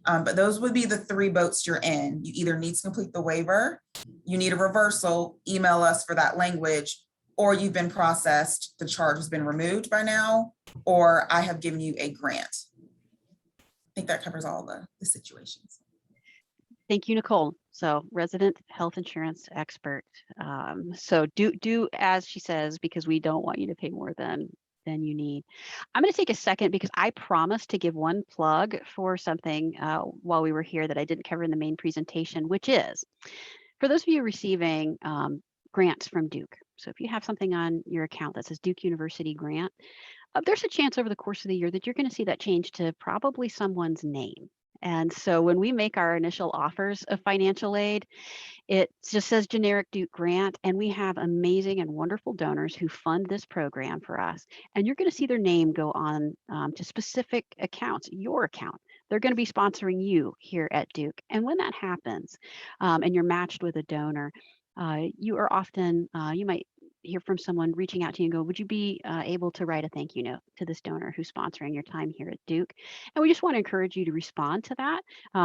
But those would be the 3 boats you're in. You either need to complete the waiver, you need a reversal, email us for that language, or you've been processed, the charge has been removed by now, or I have given you a grant. I think that covers all the situations. Thank you, Nicole. So resident health insurance expert. So do as she says, because we don't want you to pay more than you need. I'm going to take a second because I promised to give one plug for something while we were here that I didn't cover in the main presentation, which is for those of you receiving grants from Duke. So if you have something on your account that says Duke University grant, there's a chance over the course of the year that you're going to see that change to probably someone's name. And so when we make our initial offers of financial aid, it just says generic Duke grant, and we have amazing and wonderful donors who fund this program for us. And you're going to see their name go on to specific accounts, your account. They're going to be sponsoring you here at Duke. And when that happens, and you're matched with a donor, you are often, you might hear from someone reaching out to you and go, would you be able to write a thank you note to this donor who's sponsoring your time here at Duke? And we just want to encourage you to respond to that.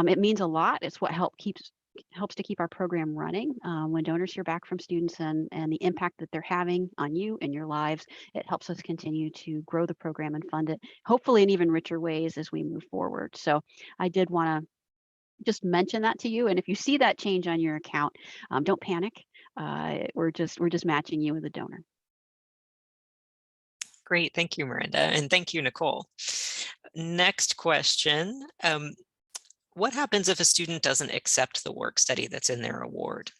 It means a lot. It's what helps to keep our program running. When donors hear back from students and the impact that they're having on you and your lives, it helps us continue to grow the program and fund it, hopefully in even richer ways as we move forward. So I did want to just mention that to you. And if you see that change on your account, don't panic. We're just matching you with a donor. Great, thank you, Miranda, and thank you, Nicole. Next question. What happens if a student doesn't accept the work study that's in their award?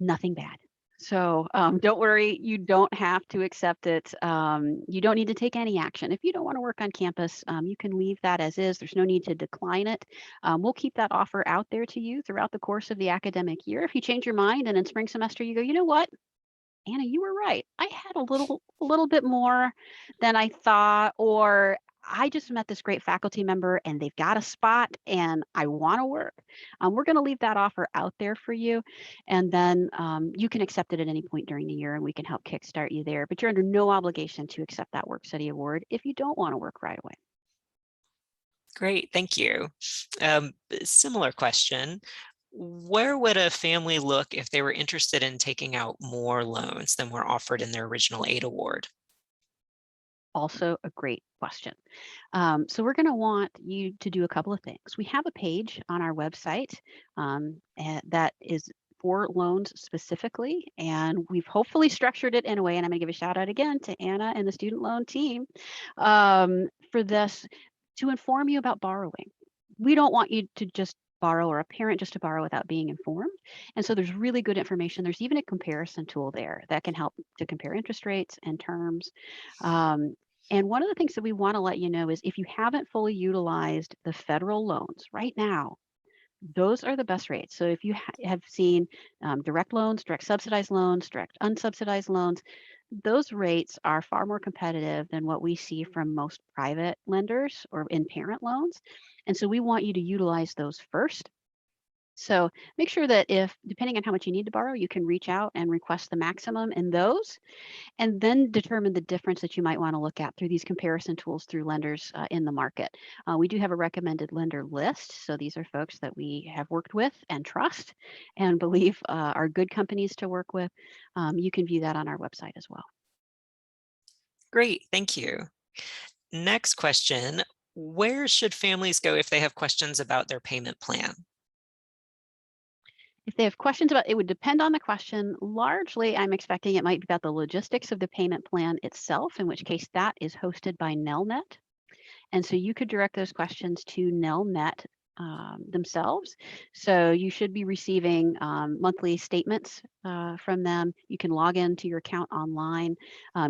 Nothing bad. So don't worry, you don't have to accept it. You don't need to take any action. If you don't want to work on campus, you can leave that as is. There's no need to decline it. We'll keep that offer out there to you throughout the course of the academic year. If you change your mind and in spring semester you go, you know what, Anna, you were right. I had a little bit more than I thought, or I just met this great faculty member and they've got a spot and I want to work. We're going to leave that offer out there for you. And then you can accept it at any point during the year and we can help kickstart you there. But you're under no obligation to accept that work study award if you don't want to work right away. Great, thank you. Similar question. Where would a family look if they were interested in taking out more loans than were offered in their original aid award? Also a great question. So we're going to want you to do a couple of things. We have a page on our website that is for loans specifically, and we've hopefully structured it in a way, and I'm going to give a shout out again to Anna and the student loan team for this, to inform you about borrowing. We don't want you to just borrow, or a parent just to borrow without being informed. And so there's really good information. There's even a comparison tool there that can help to compare interest rates and terms. And one of the things that we want to let you know is if you haven't fully utilized the federal loans right now, those are the best rates. So if you have seen direct loans, direct subsidized loans, direct unsubsidized loans, those rates are far more competitive than what we see from most private lenders or in parent loans. And so we want you to utilize those first. So make sure that if, depending on how much you need to borrow, you can reach out and request the maximum in those, and then determine the difference that you might want to look at through these comparison tools through lenders in the market. We do have a recommended lender list. So these are folks that we have worked with and trust and believe are good companies to work with. You can view that on our website as well. Great, thank you. Next question, where should families go if they have questions about their payment plan? If they have questions about, it would depend on the question. Largely, I'm expecting it might be about the logistics of the payment plan itself, in which case that is hosted by Nelnet. And so you could direct those questions to Nelnet themselves. So you should be receiving monthly statements from them. You can log into your account online.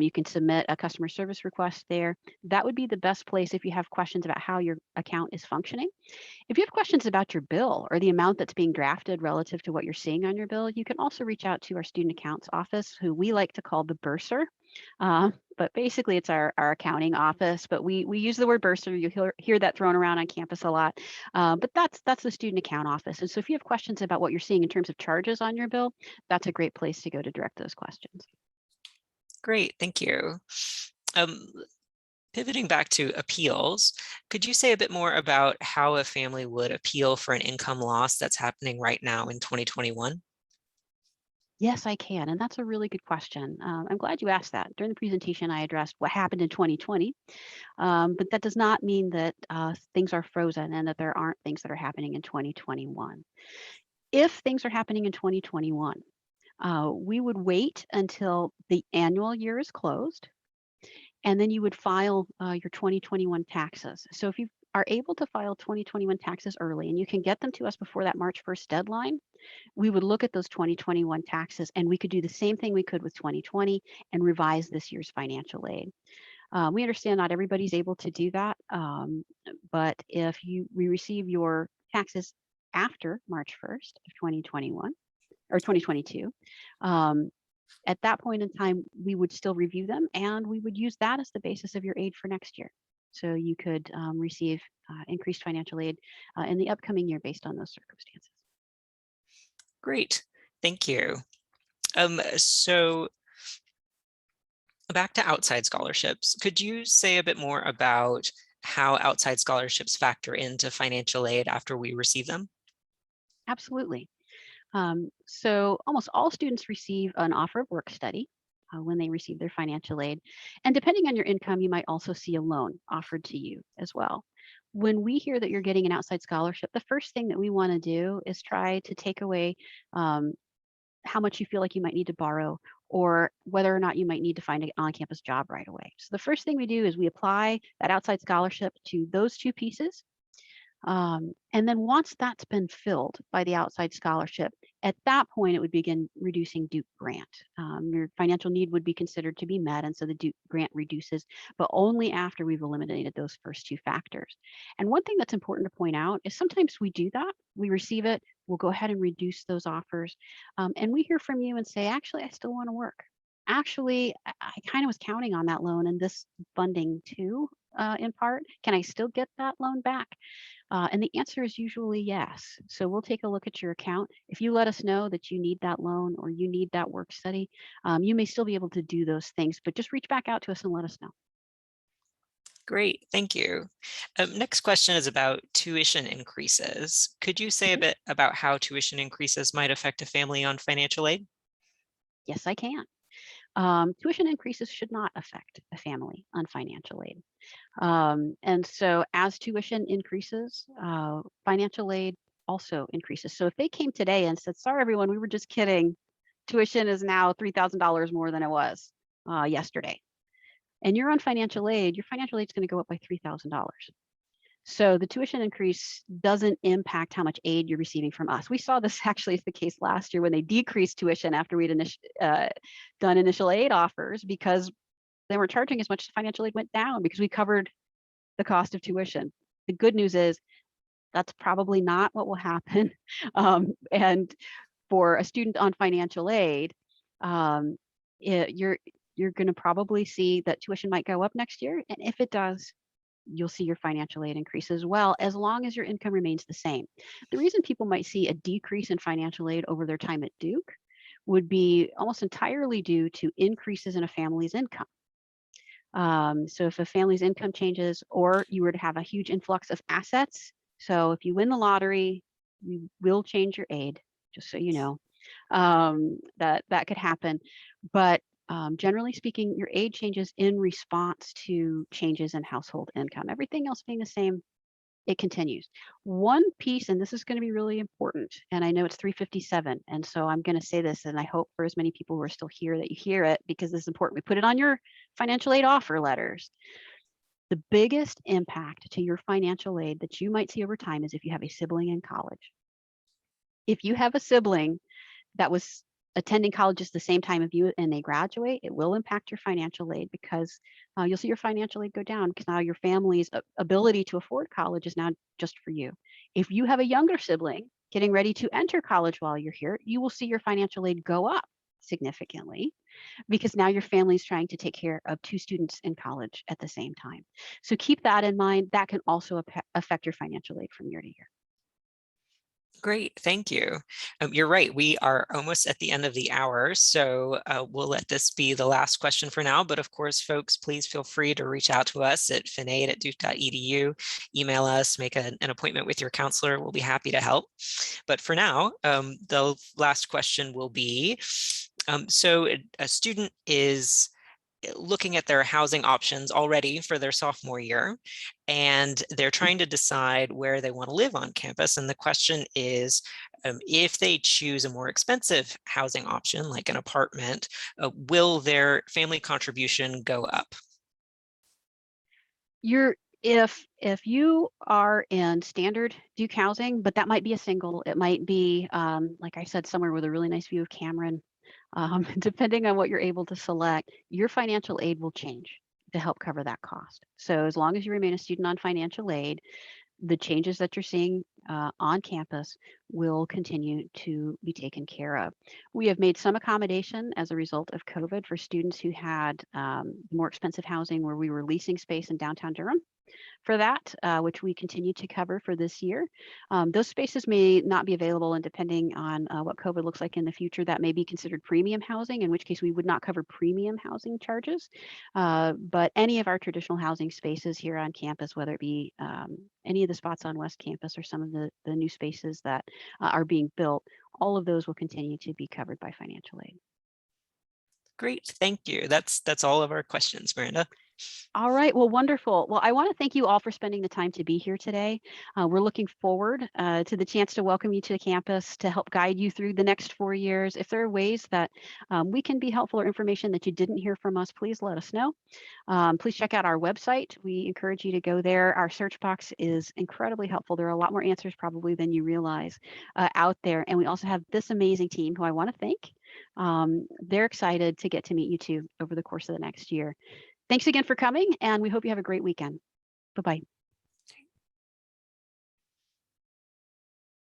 You can submit a customer service request there. That would be the best place if you have questions about how your account is functioning. If you have questions about your bill or the amount that's being drafted relative to what you're seeing on your bill, you can also reach out to our student accounts office, who we like to call the bursar. But basically it's our accounting office, but we use the word bursar. You hear that thrown around on campus a lot, but that's the student account office. And so if you have questions about what you're seeing in terms of charges on your bill, that's a great place to go to direct those questions. Great, thank you. Pivoting back to appeals, could you say a bit more about how a family would appeal for an income loss that's happening right now in 2021? Yes, I can. And that's a really good question. I'm glad you asked that. During the presentation, I addressed what happened in 2020, but that does not mean that things are frozen and that there aren't things that are happening in 2021. If things are happening in 2021, we would wait until the annual year is closed, and then you would file your 2021 taxes. So if you are able to file 2021 taxes early and you can get them to us before that March 1st deadline, we would look at those 2021 taxes and we could do the same thing we could with 2020 and revise this year's financial aid. We understand not everybody's able to do that, but if we receive your taxes after March 1st of 2021 or 2022, at that point in time, we would still review them and we would use that as the basis of your aid for next year. So you could receive increased financial aid in the upcoming year based on those circumstances. Great, thank you. So back to outside scholarships, could you say a bit more about how outside scholarships factor into financial aid after we receive them? Absolutely. So almost all students receive an offer of work study when they receive their financial aid. And depending on your income, you might also see a loan offered to you as well. When we hear that you're getting an outside scholarship, the first thing that we want to do is try to take away how much you feel like you might need to borrow, or whether or not you might need to find an on-campus job right away. So the first thing we do is we apply that outside scholarship to those two pieces. And then once that's been filled by the outside scholarship, at that point, it would begin reducing Duke grant. Your financial need would be considered to be met, and so the Duke grant reduces, but only after we've eliminated those first two factors. And one thing that's important to point out is sometimes we do that, we receive it, we'll go ahead and reduce those offers. And we hear from you and say, actually, I still want to work. Actually, I kind of was counting on that loan and this funding too, in part. Can I still get that loan back? And the answer is usually yes. So we'll take a look at your account. If you let us know that you need that loan or you need that work study, you may still be able to do those things, but just reach back out to us and let us know. Great, thank you. Next question is about tuition increases. Could you say a bit about how tuition increases might affect a family on financial aid? Yes, I can. Tuition increases should not affect a family on financial aid. And so as tuition increases, financial aid also increases. So if they came today and said, sorry, everyone, we were just kidding. Tuition is now $3,000 more than it was yesterday. And you're on financial aid, your financial aid is going to go up by $3,000. So the tuition increase doesn't impact how much aid you're receiving from us. We saw this actually is the case last year when they decreased tuition after we'd done initial aid offers, because they weren't charging as much. Financial aid went down because we covered the cost of tuition. The good news is that's probably not what will happen. And for a student on financial aid, you're going to probably see that tuition might go up next year. And if it does, you'll see your financial aid increase as well, as long as your income remains the same. The reason people might see a decrease in financial aid over their time at Duke would be almost entirely due to increases in a family's income. So if a family's income changes, or you were to have a huge influx of assets, so if you win the lottery, we will change your aid, just so you know, that could happen. But Generally speaking, your aid changes in response to changes in household income. Everything else being the same, it continues. One piece, and this is going to be really important, and I know it's 3:57, and so I'm going to say this, and I hope for as many people who are still here that you hear it, because this is important. We put it on your financial aid offer letters. The biggest impact to your financial aid that you might see over time is if you have a sibling in college. If you have a sibling that was attending college at the same time of you and they graduate, it will impact your financial aid, because you'll see your financial aid go down, because now your family's ability to afford college is now just for you. If you have a younger sibling getting ready to enter college while you're here, you will see your financial aid go up significantly, because now your family's trying to take care of 2 students in college at the same time. So keep that in mind. That can also affect your financial aid from year to year. Great, thank you. You're right, we are almost at the end of the hour, so we'll let this be the last question for now. But of course, folks, please feel free to reach out to us at finaid@duke.edu, email us, make an appointment with your counselor. We'll be happy to help. But for now, the last question will be, so a student is looking at their housing options already for their sophomore year, and they're trying to decide where they want to live on campus. And the question is, if they choose a more expensive housing option, like an apartment, will their family contribution go up? If you are in standard Duke housing, but that might be a single, it might be, like I said, somewhere with a really nice view of Cameron. Depending on what you're able to select, your financial aid will change to help cover that cost. So as long as you remain a student on financial aid, the changes that you're seeing on campus will continue to be taken care of. We have made some accommodation as a result of COVID for students who had more expensive housing, where we were leasing space in downtown Durham for that, which we continue to cover for this year. Those spaces may not be available, and depending on what COVID looks like in the future, that may be considered premium housing, in which case we would not cover premium housing charges. But any of our traditional housing spaces here on campus, whether it be any of the spots on West Campus or some of the new spaces that are being built, all of those will continue to be covered by financial aid. Great, thank you. That's all of our questions, Miranda. All right, well, wonderful. Well, I want to thank you all for spending the time to be here today. We're looking forward to the chance to welcome you to the campus to help guide you through the next 4 years. If there are ways that we can be helpful or information that you didn't hear from us, please let us know. Please check out our website. We encourage you to go there. Our search box is incredibly helpful. There are a lot more answers probably than you realize out there. And we also have this amazing team who I want to thank. They're excited to get to meet you too over the course of the next year. Thanks again for coming, and we hope you have a great weekend. Bye-bye.